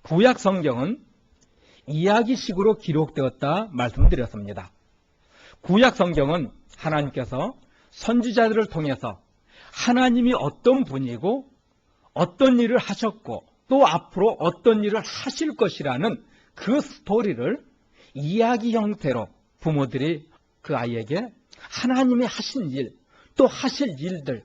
구약 성경은 이야기식으로 기록되었다 말씀드렸습니다. 구약 성경은 하나님께서 선지자들을 통해서 하나님이 어떤 분이고 어떤 일을 하셨고 또 앞으로 어떤 일을 하실 것이라는 그 스토리를 이야기 형태로 부모들이 그 아이에게 하나님이 하신 일, 또 하실 일들,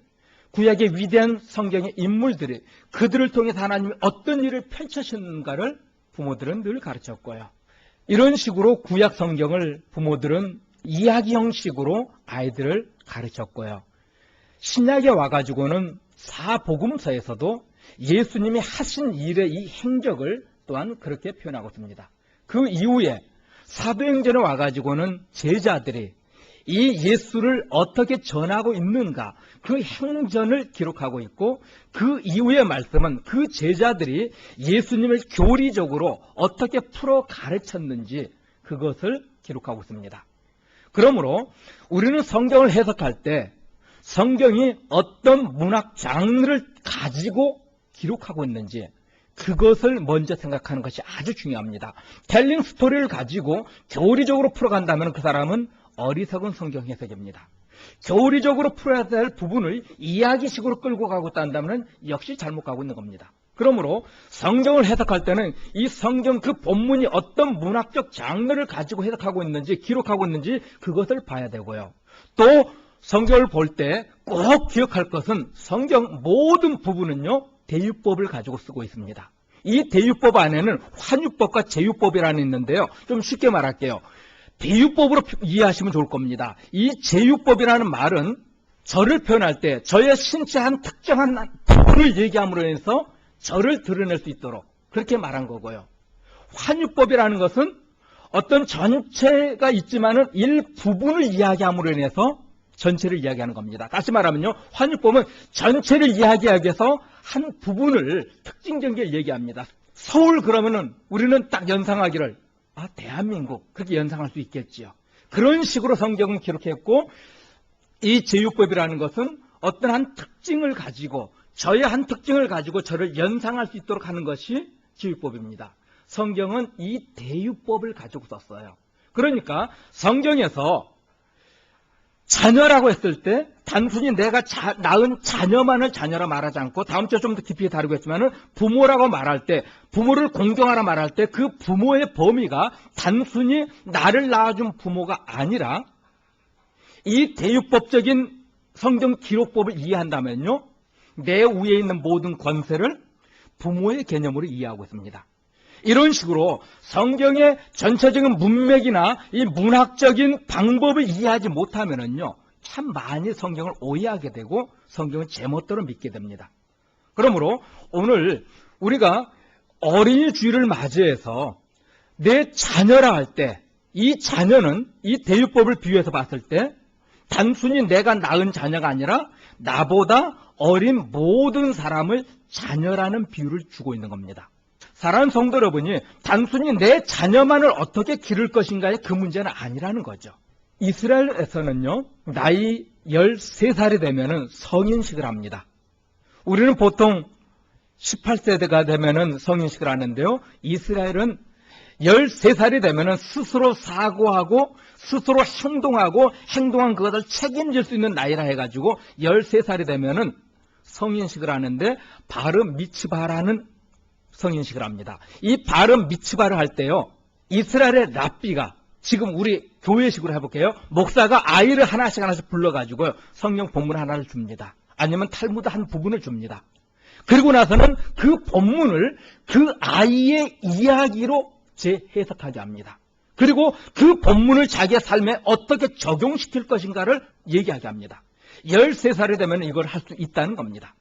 구약의 위대한 성경의 인물들이 그들을 통해서 하나님이 어떤 일을 펼쳐셨는가를 부모들은 늘 가르쳤고요. 이런 식으로 구약 성경을 부모들은 이야기 형식으로 아이들을 가르쳤고요. 신약에 와가지고는 사복음서에서도 예수님이 하신 일의 이 행적을 또한 그렇게 표현하고 있습니다. 그 이후에 사도행전에 와가지고는 제자들이 이 예수를 어떻게 전하고 있는가 그 행전을 기록하고 있고, 그 이후의 말씀은 그 제자들이 예수님을 교리적으로 어떻게 풀어 가르쳤는지 그것을 기록하고 있습니다. 그러므로 우리는 성경을 해석할 때 성경이 어떤 문학 장르를 가지고 기록하고 있는지 그것을 먼저 생각하는 것이 아주 중요합니다. 텔링 스토리를 가지고 교리적으로 풀어간다면 그 사람은 어리석은 성경 해석입니다. 교리적으로 풀어야 될 부분을 이야기식으로 끌고 가고 있다면 역시 잘못 가고 있는 겁니다. 그러므로 성경을 해석할 때는 이 성경 그 본문이 어떤 문학적 장르를 가지고 해석하고 있는지 기록하고 있는지 그것을 봐야 되고요. 또 성경을 볼 때 꼭 기억할 것은 성경 모든 부분은요 대유법을 가지고 쓰고 있습니다. 이 대유법 안에는 환유법과 제유법이라는 있는데요. 좀 쉽게 말할게요. 대유법으로 이해하시면 좋을 겁니다. 이 제유법이라는 말은 저를 표현할 때 저의 신체 한 특정한 부분을 얘기함으로 해서 저를 드러낼 수 있도록 그렇게 말한 거고요. 환유법이라는 것은 어떤 전체가 있지만은 일부분을 이야기함으로 인해서 전체를 이야기하는 겁니다. 다시 말하면요, 환유법은 전체를 이야기하기 위해서 한 부분을 특징적인 게 얘기합니다. 서울 그러면은 우리는 딱 연상하기를 대한민국 그렇게 연상할 수 있겠지요. 그런 식으로 성경은 기록했고, 이 제유법이라는 것은 어떤 한 특징을 가지고 저의 한 특징을 가지고 저를 연상할 수 있도록 하는 것이 제유법입니다. 성경은 이 대유법을 가지고 썼어요. 그러니까 성경에서 자녀라고 했을 때 단순히 내가 낳은 자녀만을 자녀라 말하지 않고, 다음 주에 좀 더 깊이 다루겠지만 부모라고 말할 때, 부모를 공경하라 말할 때 그 부모의 범위가 단순히 나를 낳아준 부모가 아니라 이 대유법적인 성경 기록법을 이해한다면요, 내 위에 있는 모든 권세를 부모의 개념으로 이해하고 있습니다. 이런 식으로 성경의 전체적인 문맥이나 이 문학적인 방법을 이해하지 못하면은요, 참 많이 성경을 오해하게 되고 성경을 제멋대로 믿게 됩니다. 그러므로 오늘 우리가 어린이 주일을 맞이해서 내 자녀라 할 때 이 자녀는 이 대유법을 비유해서 봤을 때 단순히 내가 낳은 자녀가 아니라 나보다 어린 모든 사람을 자녀라는 비유를 주고 있는 겁니다. 사랑하는 성도 여러분이 단순히 내 자녀만을 어떻게 기를 것인가의 그 문제는 아니라는 거죠. 이스라엘에서는요, 나이 13살이 되면은 성인식을 합니다. 우리는 보통 18세대가 되면은 성인식을 하는데요, 이스라엘은 13살이 되면은 스스로 사고하고 스스로 행동한 그것을 책임질 수 있는 나이라 해가지고 13살이 되면은 성인식을 하는데, 바르 미츠바라는 성인식을 합니다. 이 바르 미츠바를 할 때요, 이스라엘의 랍비가, 지금 우리 교회식으로 해볼게요, 목사가 아이를 하나씩 불러가지고요 성경 본문 하나를 줍니다. 아니면 탈무드 한 부분을 줍니다. 그리고 나서는 그 본문을 그 아이의 이야기로 재해석하게 합니다. 그리고 그 본문을 자기의 삶에 어떻게 적용시킬 것인가를 얘기하게 합니다. 13살이 되면 이걸 할 수 있다는 겁니다.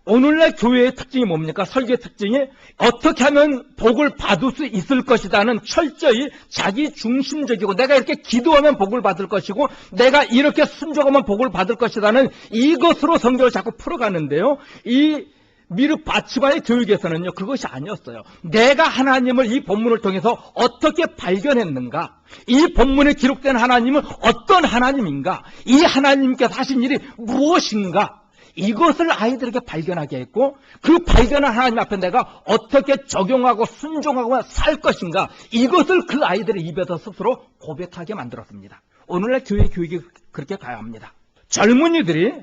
오늘날 교회의 특징이 뭡니까? 설교의 특징이 어떻게 하면 복을 받을 수 있을 것이다는 철저히 자기 중심적이고, 내가 이렇게 기도하면 복을 받을 것이고 내가 이렇게 순종하면 복을 받을 것이다는 이것으로 성경을 자꾸 풀어가는데요, 이 미르 바츠바의 교육에서는요 그것이 아니었어요. 내가 하나님을 이 본문을 통해서 어떻게 발견했는가, 이 본문에 기록된 하나님은 어떤 하나님인가, 이 하나님께서 하신 일이 무엇인가, 이것을 아이들에게 발견하게 했고, 그 발견한 하나님 앞에 내가 어떻게 적용하고 순종하고 살 것인가, 이것을 그 아이들의 입에서 스스로 고백하게 만들었습니다. 오늘날 교회 교육이 그렇게 가야 합니다. 젊은이들이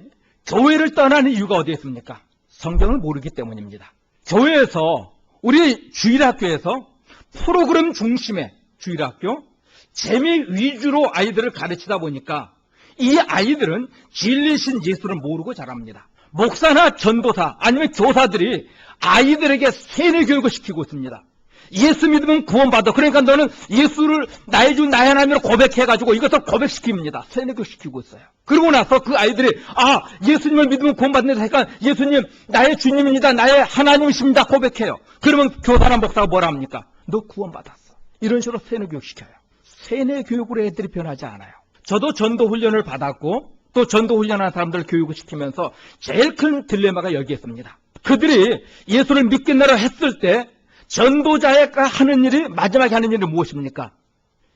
교회를 떠나는 이유가 어디에 있습니까? 성경을 모르기 때문입니다. 교회에서, 우리 주일학교에서 프로그램 중심의 주일학교, 재미 위주로 아이들을 가르치다 보니까 이 아이들은 진리신 예수를 모르고 자랍니다. 목사나 전도사 아니면 교사들이 아이들에게 세뇌 교육을 시키고 있습니다. 예수 믿으면 구원받아. 그러니까 너는 예수를 나의 주 나의 하나님으로 고백해가지고 이것을 고백시킵니다. 세뇌 교육 시키고 있어요. 그러고 나서 그 아이들이 예수님을 믿으면 구원받는다 하니까 예수님 나의 주님입니다. 나의 하나님이십니다. 고백해요. 그러면 교사나 목사가 뭐라 합니까? 너 구원받았어. 이런 식으로 세뇌 교육 시켜요. 세뇌 교육으로 애들이 변하지 않아요. 저도 전도 훈련을 받았고 또 전도 훈련한 사람들 교육을 시키면서 제일 큰 딜레마가 여기에 있습니다. 그들이 예수를 믿겠나라 했을 때 전도자가 하는 일이, 마지막에 하는 일이 무엇입니까?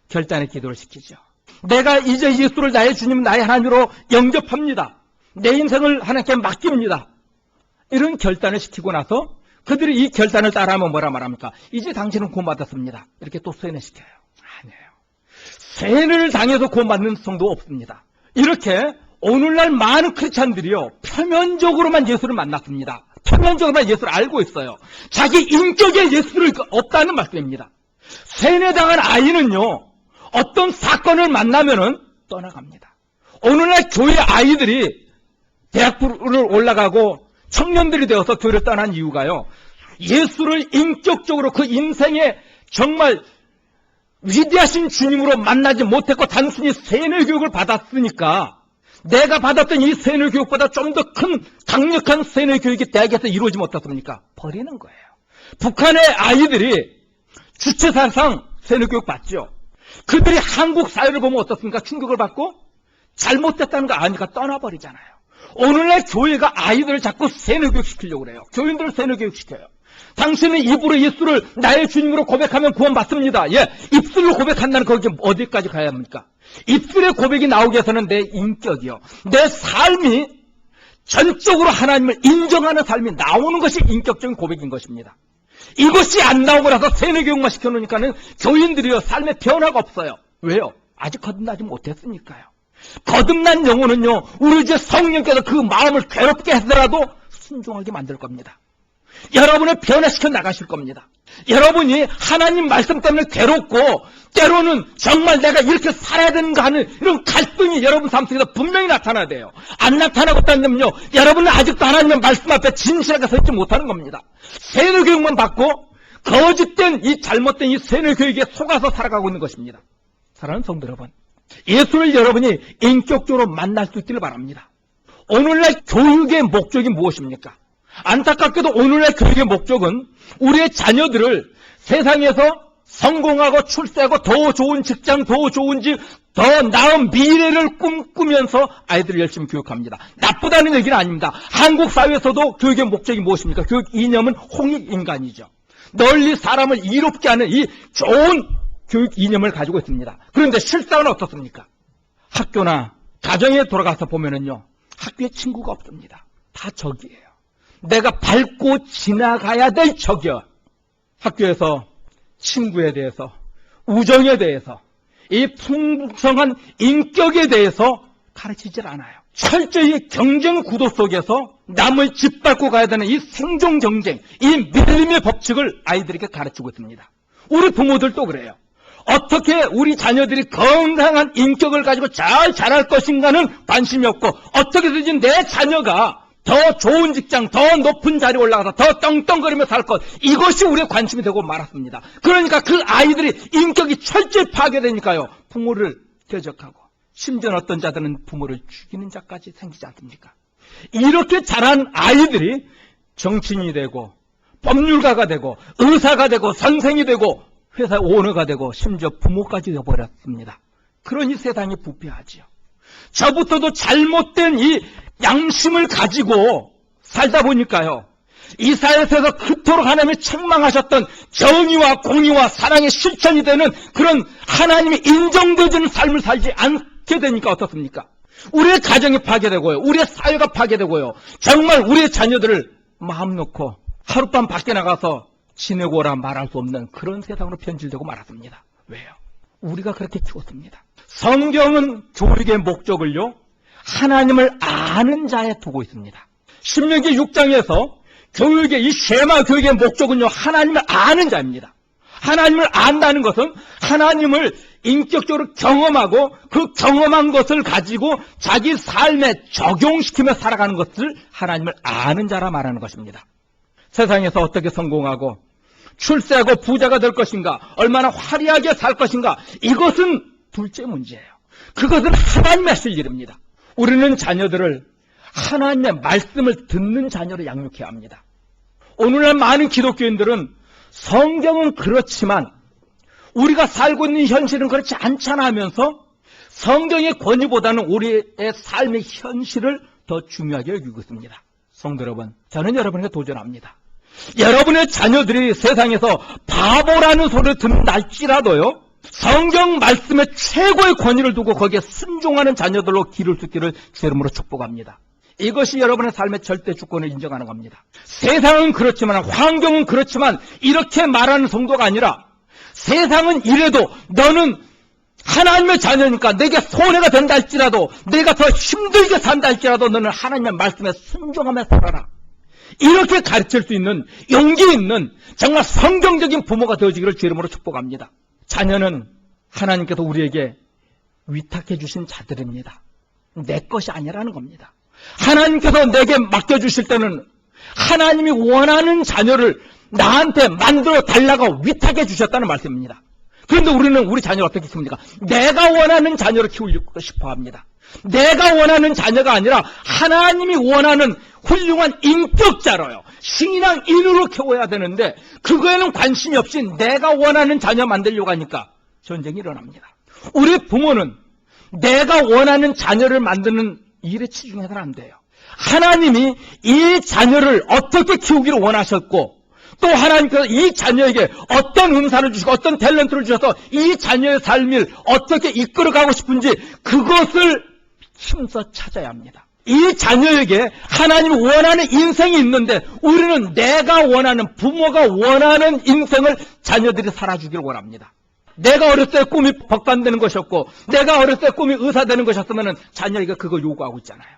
결단의 기도를 시키죠. 내가 이제 예수를 나의 주님, 나의 하나님으로 영접합니다. 내 인생을 하나님께 맡깁니다. 이런 결단을 시키고 나서 그들이 이 결단을 따라하면 뭐라 말합니까? 이제 당신은 구원받았습니다. 이렇게 또 세뇌시켜요. 아니에요. 세뇌를 당해서 구원받는 성도 없습니다. 이렇게 오늘날 많은 크리스찬들이요, 표면적으로만 예수를 만났습니다. 표면적으로만 예수를 알고 있어요. 자기 인격에 예수를 없다는 말씀입니다. 세뇌당한 아이는요, 어떤 사건을 만나면은 떠나갑니다. 오늘날 교회 아이들이 대학부를 올라가고 청년들이 되어서 교회를 떠난 이유가요, 예수를 인격적으로 그 인생에 정말 위대하신 주님으로 만나지 못했고 단순히 세뇌 교육을 받았으니까 내가 받았던 이 세뇌 교육보다 좀 더 큰 강력한 세뇌 교육이 대학에서 이루어지지 못했습니까? 버리는 거예요. 북한의 아이들이 주체사상 세뇌 교육 받죠. 그들이 한국 사회를 보면 어떻습니까? 충격을 받고 잘못됐다는 거 아니까 떠나버리잖아요. 오늘날 교회가 아이들을 자꾸 세뇌 교육 시키려고 그래요. 교인들을 세뇌 교육 시켜요. 당신은 입으로 예수를 나의 주님으로 고백하면 구원받습니다. 입술로 고백한다는 거기 어디까지 가야 합니까? 입술의 고백이 나오기 위해서는 내 인격이요, 내 삶이 전적으로 하나님을 인정하는 삶이 나오는 것이 인격적인 고백인 것입니다. 이것이 안 나오고 나서 세뇌 교육만 시켜놓으니까는 교인들이요, 삶에 변화가 없어요. 왜요? 아직 거듭나지 못했으니까요. 거듭난 영혼은요, 우리 이제 성령께서 그 마음을 괴롭게 하더라도 순종하게 만들 겁니다. 여러분을 변화시켜 나가실 겁니다. 여러분이 하나님 말씀 때문에 괴롭고 때로는 정말 내가 이렇게 살아야 되는가 하는 이런 갈등이 여러분 삶 속에서 분명히 나타나야 돼요. 안 나타나고 있다면요, 여러분은 아직도 하나님의 말씀 앞에 진실하게 서 있지 못하는 겁니다. 세뇌 교육만 받고 거짓된 이 잘못된 이 세뇌 교육에 속아서 살아가고 있는 것입니다. 사랑하는 성도 여러분, 예수를 여러분이 인격적으로 만날 수 있기를 바랍니다. 오늘날 교육의 목적이 무엇입니까? 안타깝게도 오늘날 교육의 목적은 우리의 자녀들을 세상에서 성공하고 출세하고 더 좋은 직장, 더 좋은 집, 더 나은 미래를 꿈꾸면서 아이들을 열심히 교육합니다. 나쁘다는 얘기는 아닙니다. 한국 사회에서도 교육의 목적이 무엇입니까? 교육 이념은 홍익인간이죠. 널리 사람을 이롭게 하는 이 좋은 교육 이념을 가지고 있습니다. 그런데 실상은 어떻습니까? 학교나 가정에 돌아가서 보면은요, 학교에 친구가 없습니다. 다 적이에요. 내가 밟고 지나가야 될 적이요. 학교에서 친구에 대해서, 우정에 대해서, 이 풍성한 인격에 대해서 가르치질 않아요. 철저히 경쟁 구도 속에서 남을 짓밟고 가야 되는 이 생존 경쟁, 이 밀림의 법칙을 아이들에게 가르치고 있습니다. 우리 부모들도 그래요. 어떻게 우리 자녀들이 건강한 인격을 가지고 잘 자랄 것인가는 관심이 없고, 어떻게든지 내 자녀가 더 좋은 직장, 더 높은 자리에 올라가서 더 떵떵거리며 살 것, 이것이 우리의 관심이 되고 말았습니다. 그러니까 그 아이들이 인격이 철저히 파괴되니까요, 부모를 대적하고, 심지어 어떤 자들은 부모를 죽이는 자까지 생기지 않습니까? 이렇게 자란 아이들이 정치인이 되고 법률가가 되고 의사가 되고 선생이 되고 회사 오너가 되고 심지어 부모까지 되어버렸습니다. 그러니 세상이 부패하지요. 저부터도 잘못된 이 양심을 가지고 살다 보니까요, 이 사회에서 그토록 하나님이 책망하셨던 정의와 공의와 사랑의 실천이 되는 그런 하나님이 인정되는 삶을 살지 않게 되니까 어떻습니까? 우리의 가정이 파괴되고요. 우리의 사회가 파괴되고요. 정말 우리의 자녀들을 마음 놓고 하룻밤 밖에 나가서 지내고 오라 말할 수 없는 그런 세상으로 변질되고 말았습니다. 왜요? 우리가 그렇게 키웠습니다. 성경은 교육의 목적을요, 하나님을 아는 자에 두고 있습니다. 신명기 6장에서 교육의 이 쉐마 교육의 목적은요, 하나님을 아는 자입니다. 하나님을 안다는 것은 하나님을 인격적으로 경험하고 그 경험한 것을 가지고 자기 삶에 적용시키며 살아가는 것을 하나님을 아는 자라 말하는 것입니다. 세상에서 어떻게 성공하고 출세하고 부자가 될 것인가, 얼마나 화려하게 살 것인가, 이것은 둘째 문제예요. 그것은 하나님이 하실 일입니다. 우리는 자녀들을 하나님의 말씀을 듣는 자녀로 양육해야 합니다. 오늘날 많은 기독교인들은 성경은 그렇지만 우리가 살고 있는 현실은 그렇지 않잖아 하면서 성경의 권위보다는 우리의 삶의 현실을 더 중요하게 여기고 있습니다. 성도 여러분, 저는 여러분에게 도전합니다. 여러분의 자녀들이 세상에서 바보라는 소리를 듣는날지라도요, 성경 말씀에 최고의 권위를 두고 거기에 순종하는 자녀들로 기를 수 있기를 주 이름으로 축복합니다. 이것이 여러분의 삶의 절대 주권을 인정하는 겁니다. 세상은 그렇지만, 환경은 그렇지만 이렇게 말하는 성도가 아니라, 세상은 이래도 너는 하나님의 자녀니까 내게 손해가 된다 할지라도, 내가 더 힘들게 산다 할지라도 너는 하나님의 말씀에 순종하며 살아라, 이렇게 가르칠 수 있는 용기 있는 정말 성경적인 부모가 되어지기를 주 이름으로 축복합니다. 자녀는 하나님께서 우리에게 위탁해 주신 자들입니다. 내 것이 아니라는 겁니다. 하나님께서 내게 맡겨주실 때는 하나님이 원하는 자녀를 나한테 만들어 달라고 위탁해 주셨다는 말씀입니다. 그런데 우리는 우리 자녀를 어떻게 키웁니까? 내가 원하는 자녀를 키우고 싶어 합니다. 내가 원하는 자녀가 아니라 하나님이 원하는 훌륭한 인격자로요, 신앙인으로 키워야 되는데 그거에는 관심이 없이 내가 원하는 자녀 만들려고 하니까 전쟁이 일어납니다. 우리 부모는 내가 원하는 자녀를 만드는 일에 치중해서는 안 돼요. 하나님이 이 자녀를 어떻게 키우기를 원하셨고, 또 하나님께서 이 자녀에게 어떤 은사를 주시고 어떤 탤런트를 주셔서 이 자녀의 삶을 어떻게 이끌어가고 싶은지 그것을 힘써 찾아야 합니다. 이 자녀에게 하나님이 원하는 인생이 있는데 우리는 내가 원하는, 부모가 원하는 인생을 자녀들이 살아주기를 원합니다. 내가 어렸을 때 꿈이 법관 되는 것이었고 내가 어렸을 때 꿈이 의사 되는 것이었으면 자녀에게 그거 요구하고 있잖아요.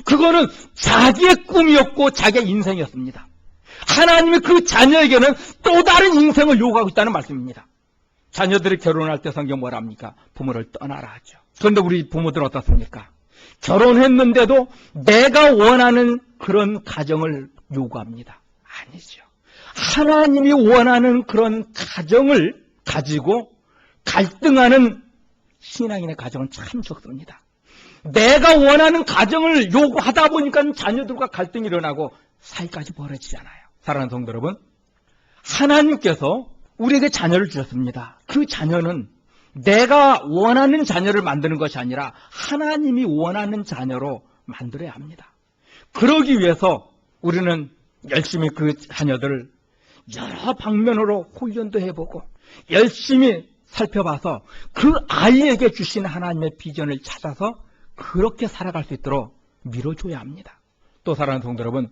그거는 자기의 꿈이었고 자기의 인생이었습니다. 하나님이 그 자녀에게는 또 다른 인생을 요구하고 있다는 말씀입니다. 자녀들이 결혼할 때 성경 뭐라 합니까? 부모를 떠나라 하죠. 그런데 우리 부모들은 어떻습니까? 결혼했는데도 내가 원하는 그런 가정을 요구합니다. 아니죠. 하나님이 원하는 그런 가정을 가지고 갈등하는 신앙인의 가정은 참 적습니다. 내가 원하는 가정을 요구하다 보니까 자녀들과 갈등이 일어나고 사이까지 벌어지잖아요. 사랑하는 성도 여러분, 하나님께서 우리에게 자녀를 주셨습니다. 그 자녀는 내가 원하는 자녀를 만드는 것이 아니라 하나님이 원하는 자녀로 만들어야 합니다. 그러기 위해서 우리는 열심히 그 자녀들을 여러 방면으로 훈련도 해보고 열심히 살펴봐서 그 아이에게 주신 하나님의 비전을 찾아서 그렇게 살아갈 수 있도록 밀어줘야 합니다. 또 사랑하는 성도 여러분,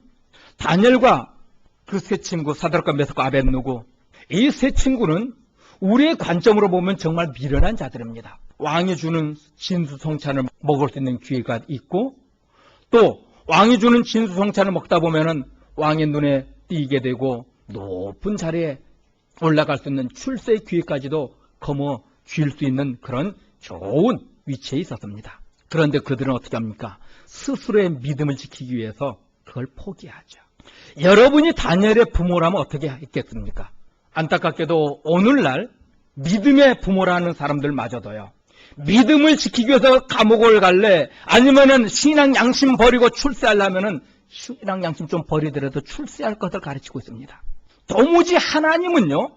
다니엘과 그 세 친구 사드락과 메삭과 아벳느고, 이 세 친구는 우리의 관점으로 보면 정말 미련한 자들입니다. 왕이 주는 진수성찬을 먹을 수 있는 기회가 있고, 또 왕이 주는 진수성찬을 먹다 보면은 왕의 눈에 띄게 되고 높은 자리에 올라갈 수 있는 출세의 기회까지도 거머 쥘 수 있는 그런 좋은 위치에 있었습니다. 그런데 그들은 어떻게 합니까? 스스로의 믿음을 지키기 위해서 그걸 포기하죠. 여러분이 다니엘의 부모라면 어떻게 했겠습니까? 안타깝게도 오늘날 믿음의 부모라는 사람들마저도요, 믿음을 지키기 위해서 감옥을 갈래, 아니면은 신앙 양심 버리고 출세하려면은 신앙 양심 좀 버리더라도 출세할 것을 가르치고 있습니다. 도무지 하나님은요,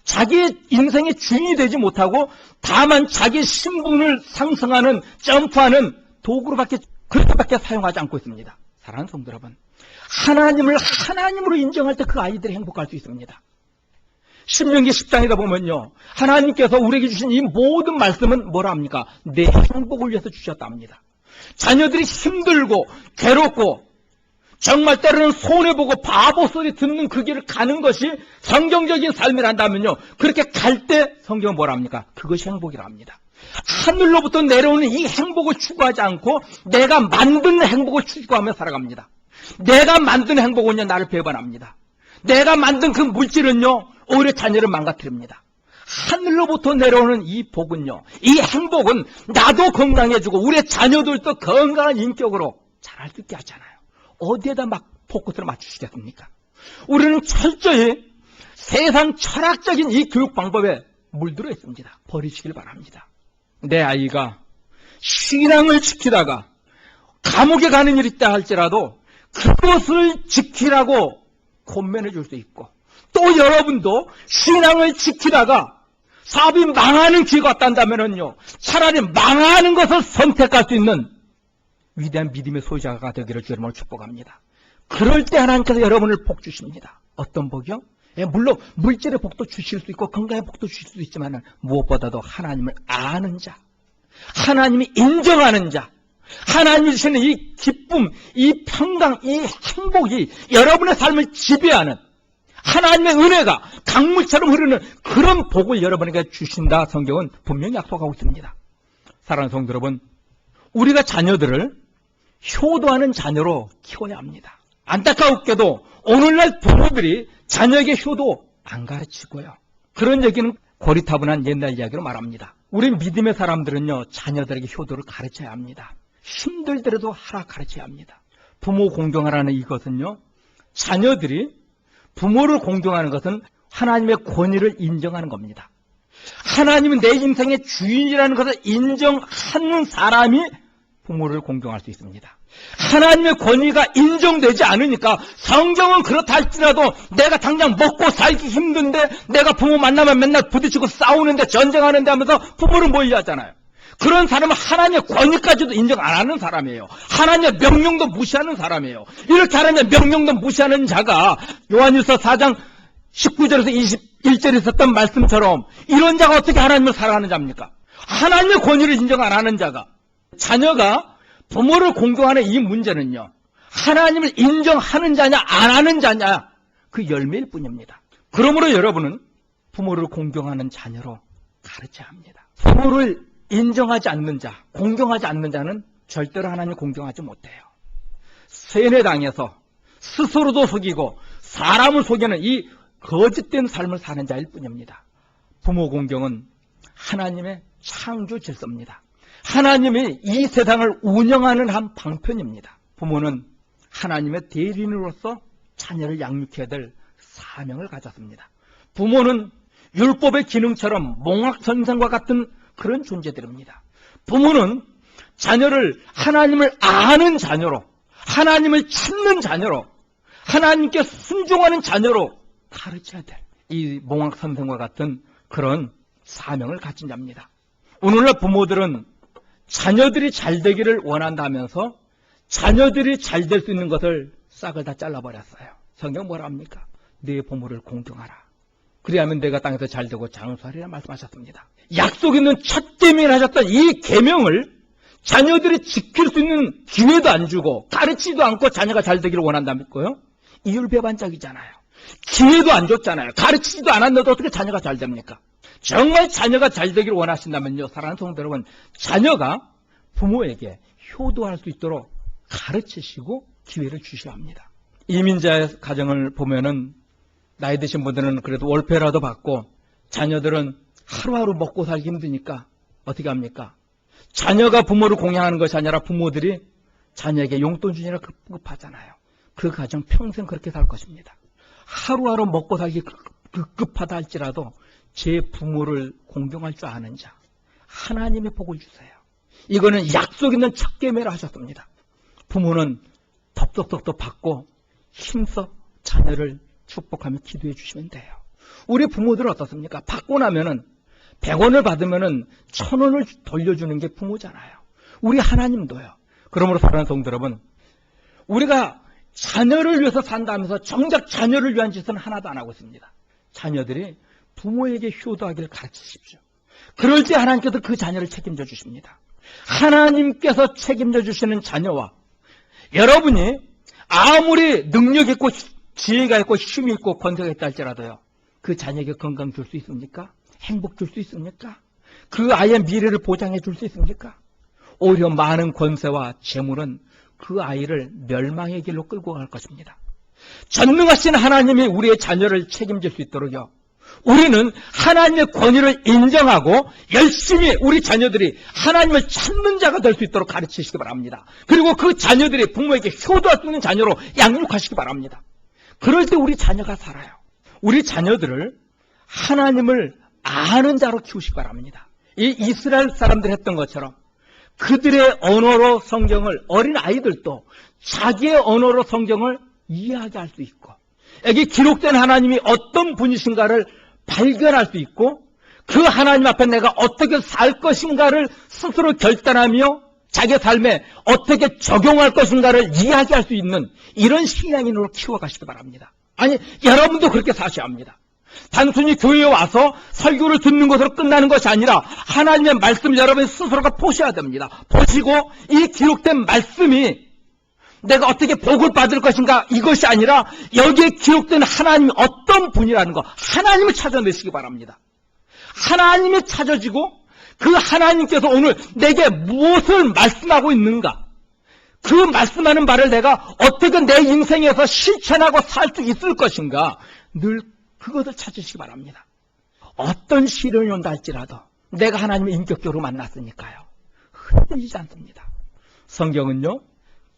자기 인생의 주인이 되지 못하고 다만 자기 신분을 상승하는, 점프하는 도구로밖에, 그렇게밖에 사용하지 않고 있습니다. 사랑하는 성도 여러분, 하나님을 하나님으로 인정할 때 그 아이들이 행복할 수 있습니다. 신명기 10장에다 보면요, 하나님께서 우리에게 주신 이 모든 말씀은 뭐라 합니까? 내 행복을 위해서 주셨다 합니다. 자녀들이 힘들고 괴롭고 정말 때로는 손해보고 바보 소리 듣는 그 길을 가는 것이 성경적인 삶이란다면요, 그렇게 갈 때 성경은 뭐라 합니까? 그것이 행복이라 합니다. 하늘로부터 내려오는 이 행복을 추구하지 않고 내가 만든 행복을 추구하며 살아갑니다. 내가 만든 행복은요, 나를 배반합니다. 내가 만든 그 물질은요, 오히려 자녀를 망가뜨립니다. 하늘로부터 내려오는 이 복은요, 이 행복은 나도 건강해지고 우리 자녀들도 건강한 인격으로 자랄 수 있게 하잖아요. 어디에다 막 포커스를 맞추시겠습니까? 우리는 철저히 세상 철학적인 이 교육 방법에 물들어 있습니다. 버리시길 바랍니다. 내 아이가 신앙을 지키다가 감옥에 가는 일이 있다 할지라도 그것을 지키라고 권면해 줄 수 있고, 또 여러분도 신앙을 지키다가 사업이 망하는 기회가 왔단다면요, 차라리 망하는 것을 선택할 수 있는 위대한 믿음의 소유자가 되기를 주님으로 축복합니다. 그럴 때 하나님께서 여러분을 복 주십니다. 어떤 복이요? 물론 물질의 복도 주실 수 있고 건강의 복도 주실 수 있지만 무엇보다도 하나님을 아는 자, 하나님이 인정하는 자, 하나님이 주시는 이 기쁨, 이 평강, 이 행복이 여러분의 삶을 지배하는 하나님의 은혜가 강물처럼 흐르는 그런 복을 여러분에게 주신다. 성경은 분명히 약속하고 있습니다. 사랑하는 성도 여러분, 우리가 자녀들을 효도하는 자녀로 키워야 합니다. 안타깝게도 오늘날 부모들이 자녀에게 효도 안 가르치고요, 그런 얘기는 고리타분한 옛날 이야기로 말합니다. 우리 믿음의 사람들은요, 자녀들에게 효도를 가르쳐야 합니다. 힘들더라도 하라 가르쳐야 합니다. 부모 공경하라는 이것은요, 자녀들이 부모를 공경하는 것은 하나님의 권위를 인정하는 겁니다. 하나님은 내 인생의 주인이라는 것을 인정하는 사람이 부모를 공경할 수 있습니다. 하나님의 권위가 인정되지 않으니까 성경은 그렇다 할지라도 내가 당장 먹고 살기 힘든데 내가 부모 만나면 맨날 부딪히고 싸우는데 전쟁하는데 하면서 부모를 몰려하잖아요. 그런 사람은 하나님의 권위까지도 인정 안 하는 사람이에요. 하나님의 명령도 무시하는 사람이에요. 이렇게 하나님의 명령도 무시하는 자가 요한일서 4장 19절에서 21절에 있었던 말씀처럼 이런 자가 어떻게 하나님을 사랑하는 자입니까? 하나님의 권위를 인정 안 하는 자가, 자녀가 부모를 공경하는 이 문제는요, 하나님을 인정하는 자냐 안 하는 자냐 그 열매일 뿐입니다. 그러므로 여러분은 부모를 공경하는 자녀로 가르쳐야 합니다. 부모를 인정하지 않는 자, 공경하지 않는 자는 절대로 하나님을 공경하지 못해요. 세뇌당해서 스스로도 속이고 사람을 속이는 이 거짓된 삶을 사는 자일 뿐입니다. 부모 공경은 하나님의 창조 질서입니다. 하나님이 이 세상을 운영하는 한 방편입니다. 부모는 하나님의 대리인으로서 자녀를 양육해야 될 사명을 가졌습니다. 부모는 율법의 기능처럼 몽학선생과 같은 그런 존재들입니다. 부모는 자녀를 하나님을 아는 자녀로, 하나님을 찾는 자녀로, 하나님께 순종하는 자녀로 가르쳐야 될 이 몽학선생과 같은 그런 사명을 가진 자입니다. 오늘날 부모들은 자녀들이 잘 되기를 원한다면서 자녀들이 잘 될 수 있는 것을 싹을 다 잘라버렸어요. 성경 뭐라 합니까? 네 부모를 공경하라. 그리하면 내가 땅에서 잘 되고 장수하리라 말씀하셨습니다. 약속 있는 첫 계명을 하셨던 이 계명을 자녀들이 지킬 수 있는 기회도 안 주고 가르치지도 않고 자녀가 잘 되기를 원한다면서요? 이율배반적이잖아요. 기회도 안 줬잖아요. 가르치지도 않았는데 어떻게 자녀가 잘 됩니까? 정말 자녀가 잘 되기를 원하신다면요, 사랑하는 성도 여러분, 자녀가 부모에게 효도할 수 있도록 가르치시고 기회를 주셔야 합니다. 이민자의 가정을 보면은 나이 드신 분들은 그래도 월세라도 받고 자녀들은 하루하루 먹고 살기 힘드니까 어떻게 합니까? 자녀가 부모를 공양하는 것이 아니라 부모들이 자녀에게 용돈 주니라 급급하잖아요. 그 가정 평생 그렇게 살 것입니다. 하루하루 먹고 살기 급급하다 할지라도 제 부모를 공경할 줄 아는 자, 하나님의 복을 주세요. 이거는 약속 있는 첫 계명을 하셨습니다. 부모는 덥석덥석 받고 힘써 자녀를 축복하며 기도해 주시면 돼요. 우리 부모들은 어떻습니까? 받고 나면은 100원을 받으면은 1000원을 돌려주는 게 부모잖아요. 우리 하나님도요. 그러므로 사랑하는 성도 여러분, 우리가 자녀를 위해서 산다면서 정작 자녀를 위한 짓은 하나도 안 하고 있습니다. 자녀들이 부모에게 효도하기를 가르치십시오. 그럴 때 하나님께서 그 자녀를 책임져 주십니다. 하나님께서 책임져 주시는 자녀와 여러분이 아무리 능력 있고 지혜가 있고 힘이 있고 권세가 있다 할지라도요, 그 자녀에게 건강 줄 수 있습니까? 행복 줄 수 있습니까? 그 아이의 미래를 보장해 줄 수 있습니까? 오히려 많은 권세와 재물은 그 아이를 멸망의 길로 끌고 갈 것입니다. 전능하신 하나님이 우리의 자녀를 책임질 수 있도록요, 우리는 하나님의 권위를 인정하고 열심히 우리 자녀들이 하나님을 찾는 자가 될 수 있도록 가르치시기 바랍니다. 그리고 그 자녀들이 부모에게 효도할 수 있는 자녀로 양육하시기 바랍니다. 그럴 때 우리 자녀가 살아요. 우리 자녀들을 하나님을 아는 자로 키우시기 바랍니다. 이 이스라엘 사람들이 했던 것처럼 그들의 언어로 성경을, 어린 아이들도 자기의 언어로 성경을 이해하게 할 수 있고, 여기 기록된 하나님이 어떤 분이신가를 발견할 수 있고, 그 하나님 앞에 내가 어떻게 살 것인가를 스스로 결단하며 자기의 삶에 어떻게 적용할 것인가를 이야기할 수 있는 이런 신앙인으로 키워가시기 바랍니다. 아니, 여러분도 그렇게 사셔야 합니다. 단순히 교회에 와서 설교를 듣는 것으로 끝나는 것이 아니라 하나님의 말씀 여러분 스스로가 보셔야 됩니다. 보시고 이 기록된 말씀이 내가 어떻게 복을 받을 것인가, 이것이 아니라 여기에 기록된 하나님이 어떤 분이라는 거, 하나님을 찾아내시기 바랍니다. 하나님이 찾아지고 그 하나님께서 오늘 내게 무엇을 말씀하고 있는가, 그 말씀하는 말을 내가 어떻게 내 인생에서 실천하고 살 수 있을 것인가, 늘 그것을 찾으시기 바랍니다. 어떤 시련이 온다 할지라도 내가 하나님을 인격적으로 만났으니까요, 흔들리지 않습니다. 성경은요,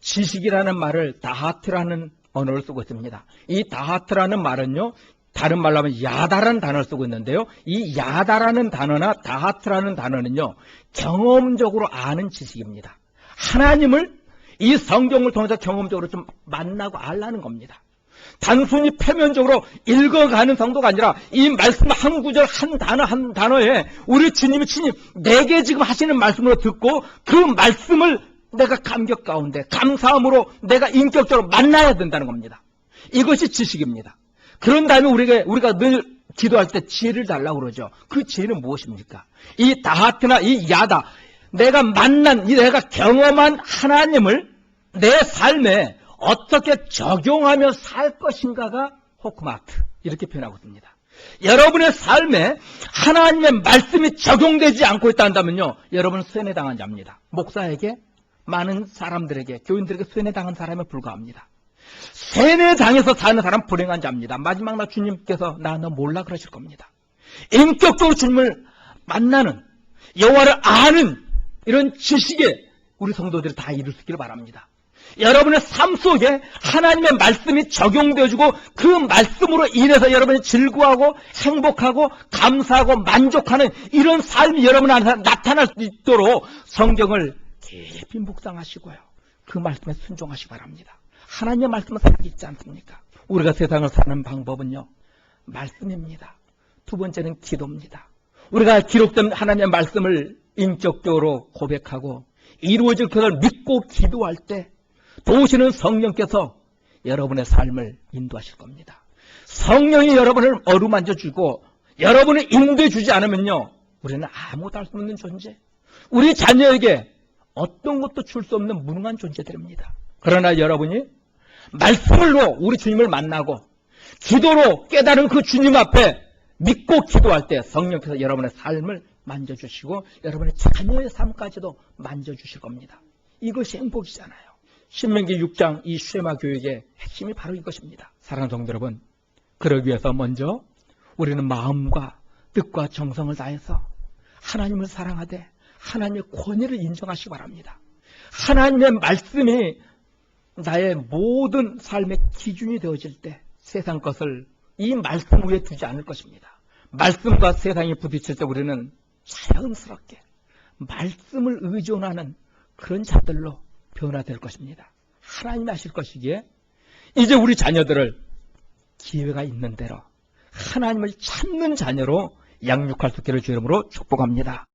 지식이라는 말을 다하트라는 언어를 쓰고 있습니다. 이 다하트라는 말은요, 다른 말로 하면 야다라는 단어를 쓰고 있는데요, 이 야다라는 단어나 다하트라는 단어는요, 경험적으로 아는 지식입니다. 하나님을 이 성경을 통해서 경험적으로 좀 만나고 알라는 겁니다. 단순히 표면적으로 읽어가는 정도가 아니라 이 말씀 한 구절 한 단어 한 단어에 우리 주님이 친히 내게 지금 하시는 말씀으로 듣고 그 말씀을 내가 감격 가운데 감사함으로 내가 인격적으로 만나야 된다는 겁니다. 이것이 지식입니다. 그런 다음에 우리가 늘 기도할 때 지혜를 달라고 그러죠. 그 지혜는 무엇입니까? 이 다하트나 이 야다, 내가 만난, 내가 경험한 하나님을 내 삶에 어떻게 적용하며 살 것인가가 호크마트, 이렇게 표현하고 있습니다. 여러분의 삶에 하나님의 말씀이 적용되지 않고 있다 한다면요, 여러분은 쇠뇌당한 자입니다. 목사에게, 많은 사람들에게, 교인들에게 쇠뇌당한 사람에 불과합니다. 쇠뇌당해서 사는 사람 불행한 자입니다. 마지막 날 주님께서 나 너 몰라 그러실 겁니다. 인격적으로 주님을 만나는, 여호와를 아는 이런 지식에 우리 성도들이 다 이룰 수 있기를 바랍니다. 여러분의 삶 속에 하나님의 말씀이 적용되어지고 그 말씀으로 인해서 여러분이 즐거워하고 행복하고 감사하고 만족하는 이런 삶이 여러분 안에 나타날 수 있도록 성경을 깊이 묵상하시고요, 그 말씀에 순종하시기 바랍니다. 하나님의 말씀은 살기 있지 않습니까? 우리가 세상을 사는 방법은요, 말씀입니다. 두 번째는 기도입니다. 우리가 기록된 하나님의 말씀을 인격적으로 고백하고 이루어질 것을 믿고 기도할 때 도우시는 성령께서 여러분의 삶을 인도하실 겁니다. 성령이 여러분을 어루만져 주고 여러분을 인도해 주지 않으면요, 우리는 아무것도 할 수 없는 존재, 우리 자녀에게 어떤 것도 줄 수 없는 무능한 존재들입니다. 그러나 여러분이 말씀으로 우리 주님을 만나고 기도로 깨달은 그 주님 앞에 믿고 기도할 때 성령께서 여러분의 삶을 만져주시고 여러분의 자녀의 삶까지도 만져주실 겁니다. 이것이 행복이잖아요. 신명기 6장 이 쉐마 교육의 핵심이 바로 이것입니다. 사랑하는 성도 여러분, 그러기 위해서 먼저 우리는 마음과 뜻과 정성을 다해서 하나님을 사랑하되 하나님의 권위를 인정하시기 바랍니다. 하나님의 말씀이 나의 모든 삶의 기준이 되어질 때 세상 것을 이 말씀 위에 두지 않을 것입니다. 말씀과 세상이 부딪힐 때 우리는 자연스럽게 말씀을 의존하는 그런 자들로 변화될 것입니다. 하나님이 하실 것이기에 이제 우리 자녀들을 기회가 있는 대로 하나님을 찾는 자녀로 양육할 수 있기를 주의 이름으로 축복합니다.